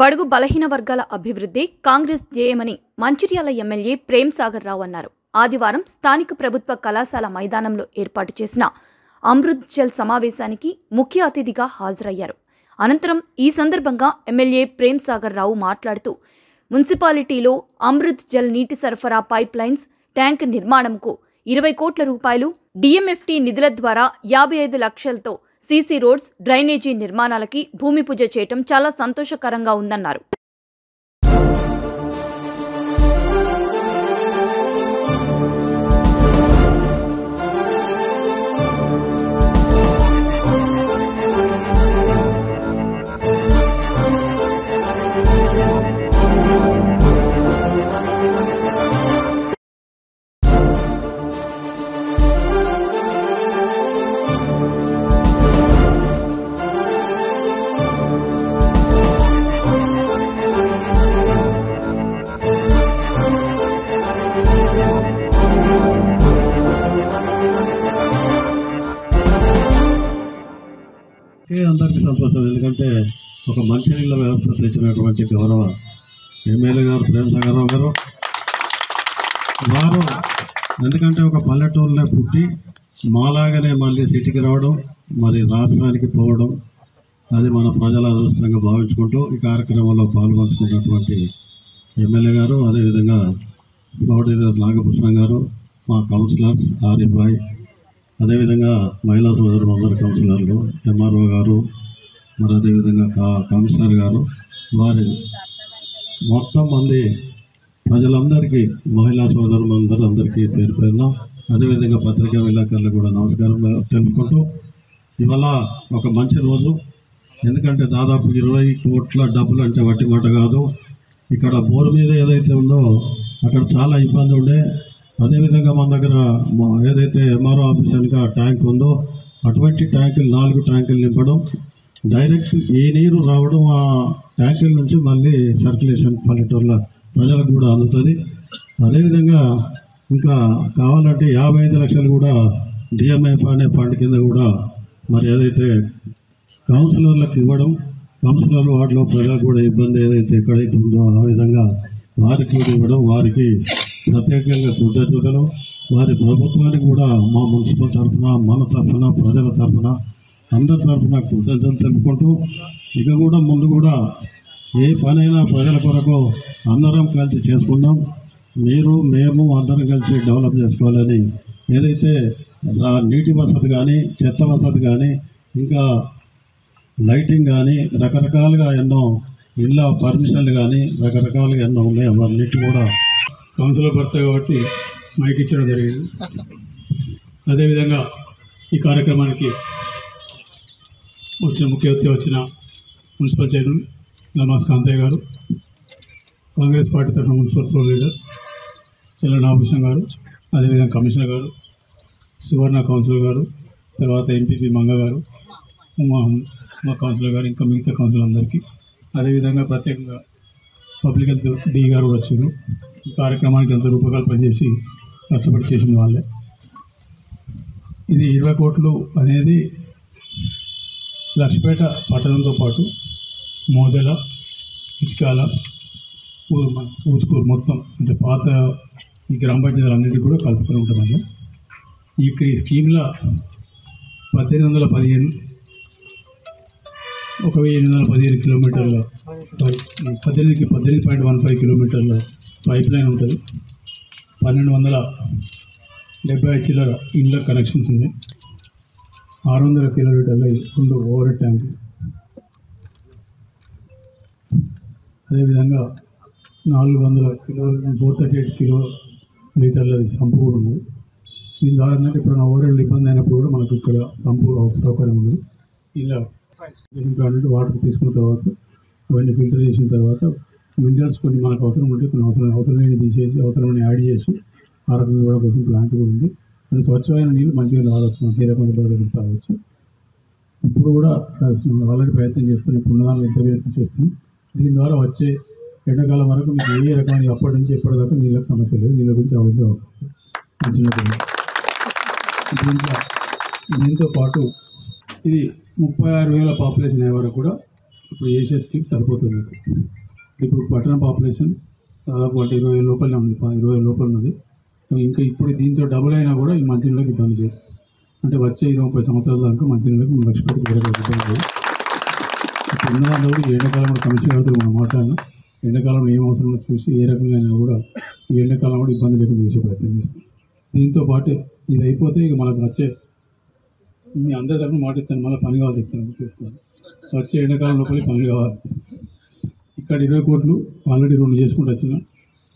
బడుగు బలహీన వర్గాల అభివృద్ధి కాంగ్రెస్ ధ్యేయమని మంచిర్యాల ఎమ్మెల్యే ప్రేమ్ సాగర్ రావు అన్నారు. ఆదివారం స్థానిక ప్రభుత్వ కళాశాల మైదానంలో ఏర్పాటు చేసిన అమృత్ జల్ సమావేశానికి ముఖ్య అతిథిగా హాజరయ్యారు. అనంతరం ఈ సందర్భంగా ఎమ్మెల్యే ప్రేమ్ సాగర్ రావు మాట్లాడుతూ మున్సిపాలిటీలో అమృత్ జల్ నీటి సరఫరా పైప్ లైన్స్ ట్యాంక్ నిర్మాణంకు 20 కోట్ల రూపాయలు, డిఎంఎఫ్టీ నిధుల ద్వారా 55 లక్షలతో సీసీ రోడ్స్, డ్రైనేజీ నిర్మాణాలకి భూమి పూజ చేయటం చాలా సంతోషకరంగా ఉందన్నారు. అందరికీ సంతోషం. ఎందుకంటే ఒక మంచినీళ్ళ వ్యవస్థ తెచ్చినటువంటి గౌరవ ఎమ్మెల్యే గారు ప్రేమ్ సాగర్ రావు గారు వారు, ఎందుకంటే ఒక పల్లెటూరులో పుట్టి మాలాగానే మళ్ళీ సిటీకి రావడం, మరి రాష్ట్రానికి పోవడం, అది మన ప్రజల అదృష్టంగా భావించుకుంటూ ఈ కార్యక్రమంలో పాల్గొంచుకున్నటువంటి ఎమ్మెల్యే గారు, అదేవిధంగా గౌడీ నాగభూషణ గారు, మా కౌన్సిలర్స్ ఆరిఫ్ భాయ్, అదేవిధంగా మహిళా సోదరులు అందరు కౌన్సిలర్లు, ఎంఆర్ఓ గారు, మరి అదేవిధంగా కమిషనర్ గారు, వారి మొత్తం మంది ప్రజలందరికీ, మహిళా సోదరులు అందరికీ పేరు పేరున, అదేవిధంగా పత్రికా విలేకరులు కూడా నమస్కారం తెలుపుకుంటూ, ఇవాళ ఒక మంచి రోజు. ఎందుకంటే దాదాపు 20 కోట్ల డబ్బులు అంటే వట్టి మాట కాదు. ఇక్కడ బోరు మీద ఏదైతే ఉందో అక్కడ చాలా ఇబ్బంది ఉండే. అదేవిధంగా మన దగ్గర ఏదైతే ఎంఆర్ఓ ఆఫీస్ వెనుక ట్యాంక్ ఉందో అటువంటి ట్యాంకులు 4 ట్యాంకులు నింపడం, డైరెక్ట్ ఈ నీరు రావడం ఆ ట్యాంకుల నుంచి మళ్ళీ సర్క్యులేషన్ పల్లెటూర్ల ప్రజలకు కూడా అందుతుంది. అదేవిధంగా ఇంకా కావాలంటే 55 లక్షలు కూడా డిఎంఎఫ్ అనే ఫండ్ కింద కూడా మరి ఏదైతే కౌన్సిలర్లకు ఇవ్వడం, కౌన్సిలర్లు వాటిలో ప్రజలకు కూడా ఇబ్బంది ఏదైతే ఎక్కడైతే ఉందో ఆ విధంగా వారికి కూడా ఇవ్వడం, వారికి ప్రత్యేకంగా కృతజ్ఞతలు. వారి ప్రభుత్వానికి కూడా మా మున్సిపల్ తరఫున, మన తరఫున, ప్రజల తరఫున, అందరి తరఫున కృతజ్ఞతలు తెలుపుకుంటూ, ఇక కూడా ముందు కూడా ఏ పనైనా ప్రజల కొరకు అందరం కలిసి చేసుకుందాం. మీరు మేము అందరం కలిసి డెవలప్ చేసుకోవాలని, ఏదైతే నీటి వసతి కానీ, చెత్త వసతి కానీ, ఇంకా లైటింగ్ కానీ, రకరకాలుగా ఎన్నో ఇళ్ళ పర్మిషన్లు కానీ రకరకాలుగా ఎన్నో ఉన్నాయి. అవన్నిటి కూడా కౌన్సిలర్ భర్త కాబట్టి మైక్ ఇచ్చడం జరిగింది. అదేవిధంగా ఈ కార్యక్రమానికి ముఖ్య అతిథి వచ్చిన మున్సిపల్ చైర్మన్ నమాజ్ కాంతయ్య గారు, కాంగ్రెస్ పార్టీ తరఫున మున్సిపల్ ప్రో లీడర్ చెల్ల నాగభూషణ్ గారు, అదేవిధంగా కమిషనర్ గారు, సువర్ణ కౌన్సిలర్ గారు, తర్వాత ఎంపీపీ మంగ గారు, మా కౌన్సిలర్ గారు, ఇంకా మిగతా కౌన్సిలర్ అందరికీ, అదేవిధంగా ప్రత్యేకంగా పబ్లిక్ హెల్త్ డి గారు వచ్చారు. ఈ కార్యక్రమానికి ఎంత రూపకల్పన చేసి కష్టపడి చేసిన వాళ్ళే. ఇది 20 కోట్లు అనేది లక్ష్మీపేట పట్టణంతో పాటు మోదెల, ఇటుకాల, ఊతుకూరు మొత్తం అంటే పాత ఈ గ్రామ పంచాయతీలన్నింటినీ కూడా కలుపుకొని ఉంటుందండి. ఈ స్కీమ్లో 1815 1815 కిలోమీటర్ల 18.15 కిలోమీటర్ల పైప్ లైన్ ఉంటుంది. 1270 చిల్లర ఇండ్ల కనెక్షన్స్ ఉన్నాయి. 600 కిలోమీటర్ల 2 ఓవర్ హెడ్ ట్యాంక్, అదేవిధంగా 438 కిలోలీటర్ల సంపు కూడా ఉంది. దీని ద్వారా ఏంటంటే ఇప్పుడు ఓవర్ హెడ్ ఇబ్బంది అయినప్పుడు కూడా మనకు ఇక్కడ సంపు సౌకర్యం ఉంది. ఇలా వాటర్ తీసుకున్న తర్వాత అవన్నీ ఫిల్టర్ చేసిన తర్వాత మినరల్స్ కొన్ని మనకు అవసరం ఉంటే కొన్ని అవసరం లేని తీసేసి అవసరమని యాడ్ చేసి ఆ రకంగా కూడా కోసం ప్లాంట్ కూడా ఉంది. అది స్వచ్ఛమైన నీళ్ళు మంచిగా రావచ్చు, మనకి ఏ రకమైన బాధలు రావచ్చు. ఇప్పుడు కూడా ఆల్రెడీ ప్రయత్నం చేస్తున్నాం, ఇప్పుడు ఉన్నదాన్ని ఎంత ప్రయత్నం చేస్తున్నాం. దీని ద్వారా వచ్చే ఎండాకాలం వరకు మీకు ఏ రకమైన అప్పటి నుంచి ఎప్పటిదాకా నీళ్ళకి సమస్య లేదు. నీళ్ళ గురించి ఆలోచన అవసరం. దీంతో పాటు ఇది 36,000 పాపులేషన్ అయ్యే వరకు కూడా ఇప్పుడు వేసే స్కీమ్ సరిపోతుంది. ఇప్పుడు పట్టణ పాపులేషన్ దాదాపు 20,000 లోపలనే ఉంది, 20,000 లోపల ఉన్నది. ఇంకా ఇప్పుడు దీంతో డబుల్ అయినా కూడా ఈ మంచినీళ్ళకి ఇబ్బంది లేదు. అంటే వచ్చే 20-30 సంవత్సరాల దాకా మంచినీళ్ళకి 3 లక్షల కోట్లు వేరే ఇబ్బంది లేదు. ఇప్పుడు ఉన్న దాంట్లో కూడా ఎండాకాలం కూడా సమస్య మనం మాట్లాడినా ఎండాకాలంలో ఏం అవసరంలో చూసి ఏ రకంగా అయినా కూడా ఈ ఎండాకాలం కూడా ఇబ్బంది లేకుండా చేసే ప్రయత్నం చేస్తాం. దీంతో పాటే ఇది అయిపోతే ఇక మనకు వచ్చే మీ అందరి తరఫున మాట ఇస్తాను, మళ్ళీ పని కావాలి చెప్తాను. వచ్చే ఎండాకాలం లోపలి పనులు కావాలి. ఇక్కడ 20 కోట్లు ఆల్రెడీ 2 చేసుకుంటూ వచ్చిన.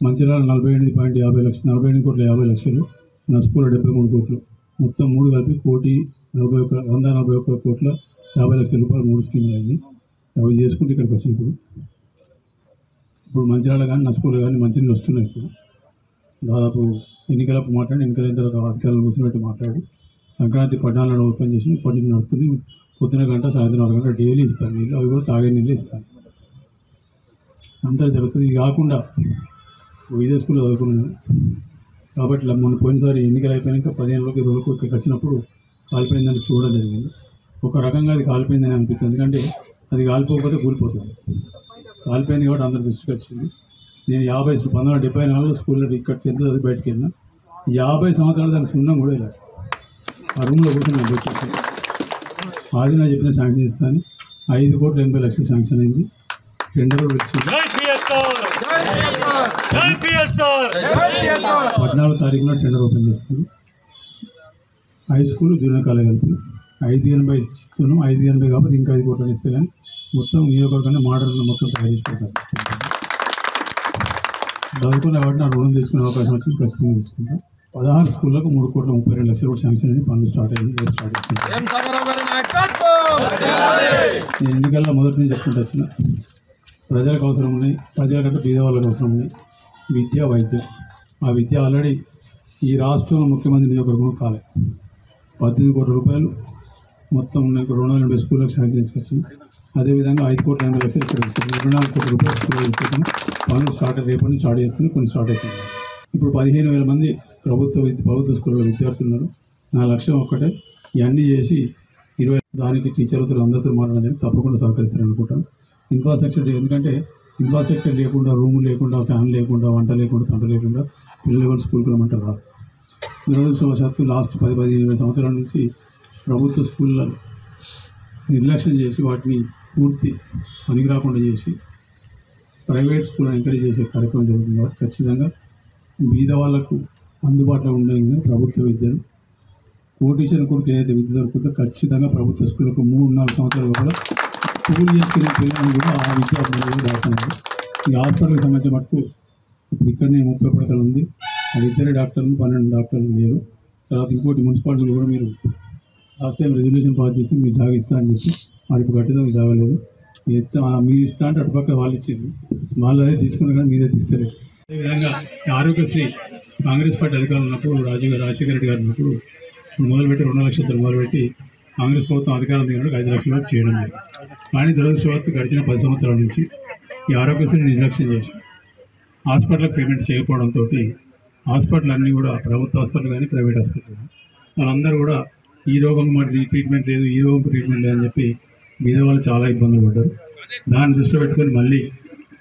మంచిర్యాల 48.50 లక్షలు, 48 కోట్ల 50 లక్షలు, నస్పూర్ 73 కోట్లు, మొత్తం 3 కలిపి 141 కోట్ల 50 లక్షల రూపాయలు 3 స్కీములు అయింది. అవి చేసుకుంటే ఇక్కడికి వచ్చినప్పుడు ఇప్పుడు మంచిర్యాల కానీ నస్పూర్లో కానీ మంచినీళ్ళు వస్తున్నాయి. ఇప్పుడు దాదాపు ఎన్నికలకు ఎన్నికలైన తర్వాత అధికారులు కూర్చోబెట్టి మాట్లాడి సంక్రాంతి 14 ఓపెన్ చేసి ఇప్పటి నుంచి నడుస్తుంది. పొద్దున గంట సాయంత్రం 6 గంటల డైలీ ఇస్తాను నీళ్ళు, అవి కూడా తాగే నీళ్ళు ఇస్తాను. అంతా జరుగుతుంది. ఇది కాకుండా విదేశ స్కూల్లో చదువుకున్నాను కాబట్టి మొన్న పోయినసారి ఎన్నికలు అయిపోయాక 15 రోజులకి 20 రోజులకు ఇక్కడికి వచ్చినప్పుడు కాలిపోయిందని చూడడం జరిగింది. ఒక రకంగా అది కాలిపోయిందని అనిపిస్తుంది, ఎందుకంటే అది కాలిపోకపోతే కూలిపోతుంది. కాలిపోయింది కాబట్టి అందరి దృష్టికి వచ్చింది. నేను 1974 స్కూల్లో ఇక్కడ 10th చదివి బయటకు వెళ్ళిన. 50 సంవత్సరాలు దానికి సున్నం కూడా ఇలా ఆ రూమ్లో కూర్చొని నేను వచ్చేసి ఆది నా చెప్పిన శాంక్షన్ ఇస్తాను. 5 కోట్ల 80 లక్షలు శాంక్షన్ అయింది. టెండర్ కూడా వచ్చి 14వ తారీఖున టెండర్ ఓపెన్ చేస్తుంది. హై స్కూల్ జూనియర్ కాలేజ్ కలిపి 580 ఇస్తున్నాం. 580 కాబట్టి ఇంకా 5 కోట్లు ఇస్తే కానీ మొత్తం నియోజకవర్గాన్ని మోడల్ మొత్తం తయారు చేసుకుంటారు. చదువుకునే వాటిని ఆ రుణం తీసుకునే అవకాశం వచ్చింది, ఖచ్చితంగా తీసుకుంటాం. 16 స్కూళ్ళకు 3 కోట్ల 32 లక్షలు కూడా శాంక్షన్ అయ్యి పనులు స్టార్ట్ అయ్యింది. నేను ఎన్నికల్లో మొదటి నుంచి చెప్పుకుంటూ వచ్చిన ప్రజలకు అవసరం ఉన్నాయి, ప్రజలకంటే బీద వాళ్ళకి అవసరం ఉన్నాయి విద్య, వైద్యం. ఆ విద్య ఆల్రెడీ ఈ రాష్ట్రంలో ముఖ్యమంత్రి నియోజకవర్గం కాలే 18 కోట్ల రూపాయలు మొత్తం 280 స్కూళ్ళకి శాంక్షన్ తీసుకొచ్చింది. అదేవిధంగా 5 కోట్ల 80 లక్షలు ఇక్కడ 24 కోట్ల రూపాయలు స్కూల్లో తీసుకొచ్చింది. పనులు స్టార్ట్ రేపటి నుంచి స్టార్ట్ చేస్తుంది, కొన్ని స్టార్ట్ అవుతుంది. ఇప్పుడు 15,000 మంది ప్రభుత్వ స్కూల్లో విద్యార్థులు ఉన్నారు. నా లక్ష్యం ఒక్కటే, ఇవన్నీ చేసి 20 దానికి టీచర్లతో అందరితో మాట్లాడడానికి తప్పకుండా సహకరిస్తారు అనుకుంటాను. ఇన్ఫ్రాస్ట్రక్చర్, ఎందుకంటే ఇన్ఫ్రాస్ట్రక్చర్ లేకుండా, రూము లేకుండా, ఫ్యాన్ లేకుండా, వంట లేకుండా, తంట లేకుండా పిల్లలు కూడా స్కూల్కి రమ్మంటారు రాదు. దురదృష్టవశాత్తు లాస్ట్ 10-20 సంవత్సరాల నుంచి ప్రభుత్వ స్కూళ్ళ నిర్లక్ష్యం చేసి వాటిని పూర్తి పనికి రాకుండా చేసి ప్రైవేట్ స్కూల్ ఎంకరేజ్ చేసే కార్యక్రమం జరుగుతుంది. కాబట్టి ఖచ్చితంగా బీద వాళ్లకు అందుబాటులో ఉండే ప్రభుత్వ విద్యను కోటీశ్వర కొడుకు ఏదైతే విద్య దొరుకుతుందో ఖచ్చితంగా ప్రభుత్వ స్కూళ్ళకు 3-4 సంవత్సరాలు కూడా స్కూల్ చేసుకునే పిల్లలను కూడా ఆ విద్యార్థులు దాటుతున్నారు. ఈ హాస్పిటల్కి సంబంధించిన మటుకు ఇప్పుడు ఇక్కడనే 30 పడకలు ఉంది. అది 2 డాక్టర్లు 12 డాక్టర్లు లేరు. తర్వాత ఇంకోటి మున్సిపాలిటీలు కూడా మీరు లాస్ట్ టైం రెజల్యూషన్ పాస్ చేసి మీరు జాగా ఇస్తా అని చెప్పి మరి ఇప్పుడు కట్టేదానికి జాగలేదు. మీరు ఇస్తా అంటే అటుపక్క వాళ్ళు ఇచ్చింది, వాళ్ళు అదే తీసుకున్నారు కానీ మీరే తీసుకెళ్ళలేదు. అదేవిధంగా ఆరోగ్యశ్రీ కాంగ్రెస్ పార్టీ అధికారులు ఉన్నప్పుడు రాజశేఖర రెడ్డి గారు ఉన్నప్పుడు మొదలుపెట్టి 2 లక్షలతో మొదలుపెట్టి కాంగ్రెస్ ప్రభుత్వం అధికారం దిగినప్పుడు 5 లక్షల వరకు చేయడం లేదు. కానీ దురదృష్టవశాత్తు గడిచిన 10 సంవత్సరాల నుంచి ఈ ఆరోగ్యశ్రీని నిర్లక్ష్యం చేసి హాస్పిటల్కి పేమెంట్ చేయకపోవడంతో హాస్పిటల్ అన్నీ కూడా ప్రభుత్వ హాస్పిటల్ కానీ ప్రైవేట్ హాస్పిటల్ కానీ వాళ్ళందరూ కూడా ఈ రోగం మరి ట్రీట్మెంట్ లేదు, ఈ రోగం ట్రీట్మెంట్ లేదని చెప్పి బీద వాళ్ళు చాలా ఇబ్బందులు పడ్డారు. దాన్ని దృష్టిలో పెట్టుకొని మళ్ళీ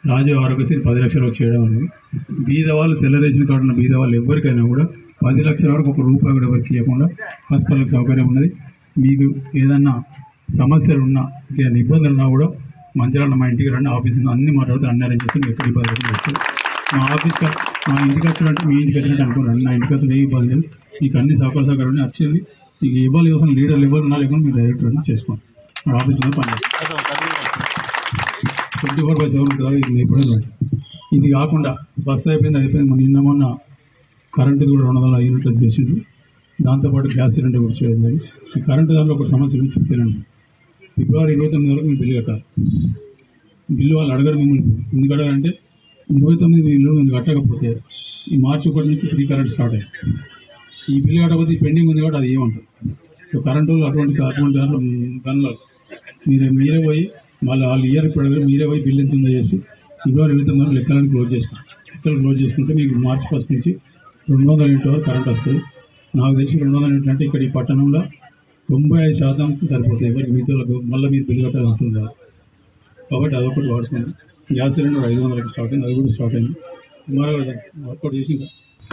రాజీవ్ ఆరోగ్యశ్రీ 10 లక్షల వరకు చేయడం అనేది బీద వాళ్ళు తెల్ల రేషన్ కార్డు ఉన్న బీద వాళ్ళు ఎవరికైనా కూడా 10 లక్షల వరకు ఒక రూపాయి కూడా ఎవరికి ఇవ్వకుండా హాస్పిటల్కి సౌకర్యం ఉన్నది. మీకు ఏదన్నా సమస్యలు ఉన్నా, ఏదైనా ఇబ్బందులు ఉన్నా కూడా మంచిర్యాల మా ఇంటికి రండి, ఆఫీస్ అన్ని మాట్లాడితే అన్ని అరేంజ్ చేస్తే ఎక్కడ ఇబ్బంది చేస్తారు. మా ఆఫీస్కి మా ఇంటికి వచ్చినట్టు మీ ఇంటికి వచ్చినట్టు అనుకోండి. నా ఇంటికి వచ్చిన ఏ ఇబ్బంది లేదు, మీకు అన్ని సౌకర్యాలు వచ్చేది. మీకు ఇవ్వాలి కోసం లీడర్లు ఇవ్వాలి నా లేకుండా మీరు డైరెక్టర్ అని చేసుకోండి. మా ఆఫీస్లో పనిచేస్తాం 24/7 ఉంటుంది. ఇది ఎప్పుడైనా ఇది కాకుండా బస్సు అయిపోయింది. మొన్న కరెంటు కూడా 200 యూనిట్లు చేసిండు. దాంతోపాటు గ్యాస్ సిలిండర్ కూడా చేయడం జరిగింది. ఈ కరెంటు దాంట్లో ఒక సమస్య గురించి చెప్తానండి. ఫిబ్రవరి 29 వరకు మీరు బిల్లు కట్టాలి. బిల్లు వాళ్ళు అడగరు మిమ్మల్ని. ఎందుకు అడగాలంటే 29 ఇల్లు మీరు కట్టకపోతే ఈ మార్చి 1 నుంచి ఫ్రీ కరెంట్ స్టార్ట్ అయ్యింది. ఈ బిల్లు కట్టకపోతే పెండింగ్ ఉంది కాబట్టి అది ఏమంటారు. సో కరెంటు వాళ్ళు అటువంటి దాంట్లో గన్లో మీరే పోయి వాళ్ళు ఇయర్ ఇప్పుడు మీరే పోయి బిల్లు ఎంత ఉందో చేసి ఫిబ్రవరి 29 వరకు లెక్కలను క్లోజ్ చేసుకోండి. లెక్కలు క్లోజ్ చేసుకుంటే మీకు మార్చి 1 నుంచి 200 యూనిట్ల వరకు కరెంట్ వస్తుంది. నాకు తెలిసి 200 యూనిట్లు అంటే ఇక్కడ ఈ పట్టణంలో 95% సరిపోతాయి. ఎవరికి మీతో మళ్ళీ మీరు బిల్లు కట్టాల్సి వస్తుంది. కాబట్టి అదొకటి వాడుతుంది. గ్యాస్ సిలిండర్ 500కి స్టార్ట్ అయింది, అది కూడా స్టార్ట్ అయింది. సుమారుగా వర్కౌట్ చేసి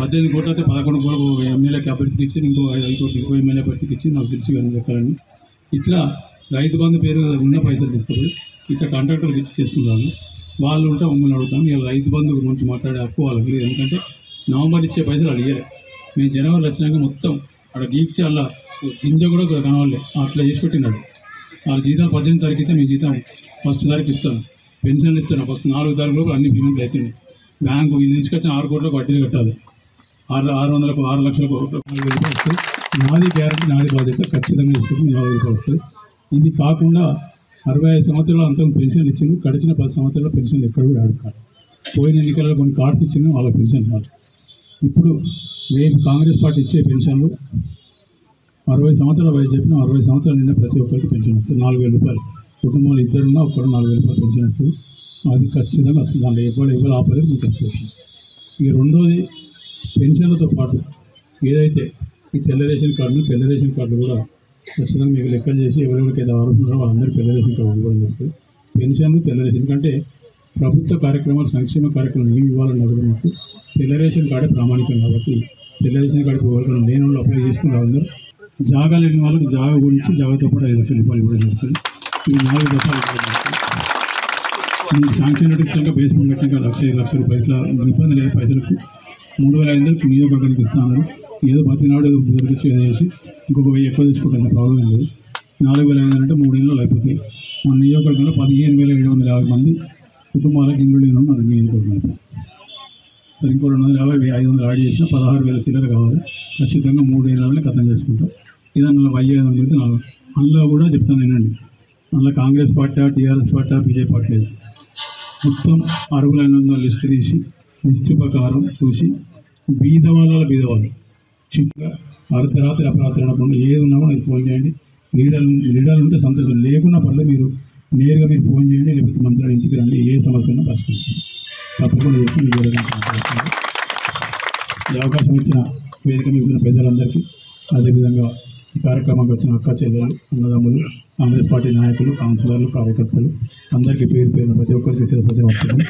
18 కోట్లు అయితే 11 కోట్లు ఎమ్మెల్యేకి అభ్యర్థికి ఇచ్చి ఇంకో 5 కోట్లు ఇంకో ఎమ్మెల్యే అభ్యర్థికి ఇచ్చి నాకు తెలిసి కానీ చెప్పాలని ఇట్లా రైతు బంధు పేరు ఉన్న పైసలు తీసుకుపోయి ఇట్లా కాంట్రాక్టర్కి ఇచ్చి చేసుకున్నాను. వాళ్ళు ఉంటే మమ్మల్ని అడుగుతాను. ఇలా రైతు బంధు గురించి మాట్లాడే హక్కు వాళ్ళకి లేదు. ఎందుకంటే నవంబర్ ఇచ్చే పైసలు వాళ్ళు ఇవ్వలే. మేము జనవరి వచ్చినాక మొత్తం అక్కడ గీక్చి అలా గింజ కూడా కనవాలే అట్లా చేసి పెట్టినాడు. వాళ్ళ జీతం 18 తారీఖు అయితే మీ జీతం ఫస్ట్ తారీఖు ఇస్తాను, పెన్షన్లు ఇస్తాను. ఫస్ట్ 4 తారీఖు లోపు అన్ని పేమెంట్లు అవుతున్నాయి. బ్యాంకు ఇది తీసుకొచ్చిన 6 కోట్లకు వడ్డీలు కట్టాలి. 600లకు 6 లక్షలకు 4,000 రూపాయలు వస్తుంది. నాది గ్యారెంటీ, నాది బాధ్యత, ఖచ్చితంగా తీసుకొచ్చి 40 రూపాయలు వస్తుంది. ఇది కాకుండా 65 సంవత్సరాలు అంతా పెన్షన్ ఇచ్చింది. గడిచిన 10 సంవత్సరాల పెన్షన్లు ఎక్కడ కూడా యాడ్ కాదు. పోయిన ఎన్నికల్లో కొన్ని కార్డ్స్ ఇచ్చింది, వాళ్ళ పెన్షన్ కాదు. ఇప్పుడు రేపు కాంగ్రెస్ పార్టీ ఇచ్చే పెన్షన్లు 60 సంవత్సరాల వయసు చెప్పిన 60 సంవత్సరాలు నిన్న ప్రతి ఒక్కరికి పెన్షన్ వస్తుంది. 4,000 రూపాయలు కుటుంబంలో ఇద్దరున్నా ఒక్కరు 4,000 రూపాయలు పెన్షన్ వస్తుంది. అది ఖచ్చితంగా వస్తుంది. దాంట్లో ఎవరు ఆపలేదు, మీకు వస్తుంది. ఇక రెండోది పెన్షన్లతో పాటు ఏదైతే ఈ తెల్ల రేషన్ కార్డులు కూడా ఖచ్చితంగా మీకు లెక్కలు చేసి ఎవరెవరికైతే అర్హులున్నారో వాళ్ళందరికీ తెల్ల రేషన్ కార్డు ఇవ్వడం జరుగుతుంది. పెన్షన్లు తెల్ల రేషన్, ఎందుకంటే ప్రభుత్వ కార్యక్రమాలు సంక్షేమ కార్యక్రమాలు ఏమి ఇవ్వాలన్నా కూడా మీకు తెల్ల రేషన్ కార్డే ప్రామాణికం. కాబట్టి తెల్ల రేషన్ కార్డుకి ఎవరికైనా లేని వాళ్ళు అప్లై చేసుకుని అందరూ జాగా లేని వాళ్ళకి జాగా గురించి జాగాతో పాటు 5 లక్షల రూపాయలు ఇవ్వడం జరుగుతుంది. ఇవి 4 దఫాలు ఇవ్వడం జరుగుతుంది. మీకు శాంక్షన్ నటించాక బేస్మెంట్ కట్టినాక 1,00,000 లక్షల రూపాయలు ఇట్లా ఇబ్బంది లేదు. పైసలకు 3,500 నియోజకవర్గానికి ఇస్తాను. ఏదో ప్రతి నాడు ఏదో దొరికిచ్చి ఏదో చేసి ఇంకొక 1000 ఎక్కువ తెచ్చుకుంటాను, ప్రాబ్లం ఏం లేదు. 4,500 అంటే 3 ఏళ్ళు అయిపోతాయి. మన నియోజకవర్గంలో 15,750 మంది కుటుంబాలకు ఇల్లు నేను మన నియోజకవర్గంలో. సరే, ఇంకో 250, 500 యాడ్ చేసినా 16,000 చిల్లర కావాలి. ఖచ్చితంగా 3 ఏళ్ళని ఖతం చేసుకుంటాం. ఇదన్నా 500 అయితే 4. అందులో కూడా చెప్తాను వినండి, అందులో Congress party, TRS party, BJP party లేదు. మొత్తం అర్హులైన లిస్టు తీసి లిస్టు ప్రకారం చూసి బీదవాళ్ళు చిక్కుగా అర్ధరాత్రి అపరాత్రి అనకుండా ఏది ఉన్నా కూడా ఫోన్ చేయండి. లీడర్లు ఉంటే సంతోషం, లేకున్నా పర్లేదు మీరు నేరుగా మీరు ఫోన్ చేయండి, లేకపోతే మంత్రుల ఇంటికి రండి. ఏ సమస్య ఉన్నా పరిష్కరిస్తుంది. తప్పకుండా చేసి మీకు ఈ అవకాశం ఇచ్చిన వేదిక మీద పెద్దలందరికీ, అదేవిధంగా ఈ కార్యక్రమానికి వచ్చిన అక్క చెల్లెలు, అన్నదమ్ములు, కాంగ్రెస్ పార్టీ నాయకులు, కౌన్సిలర్లు, కార్యకర్తలు అందరికీ పేరు పేరున ప్రతి ఒక్కరికి శిరస్సు వస్తుంది.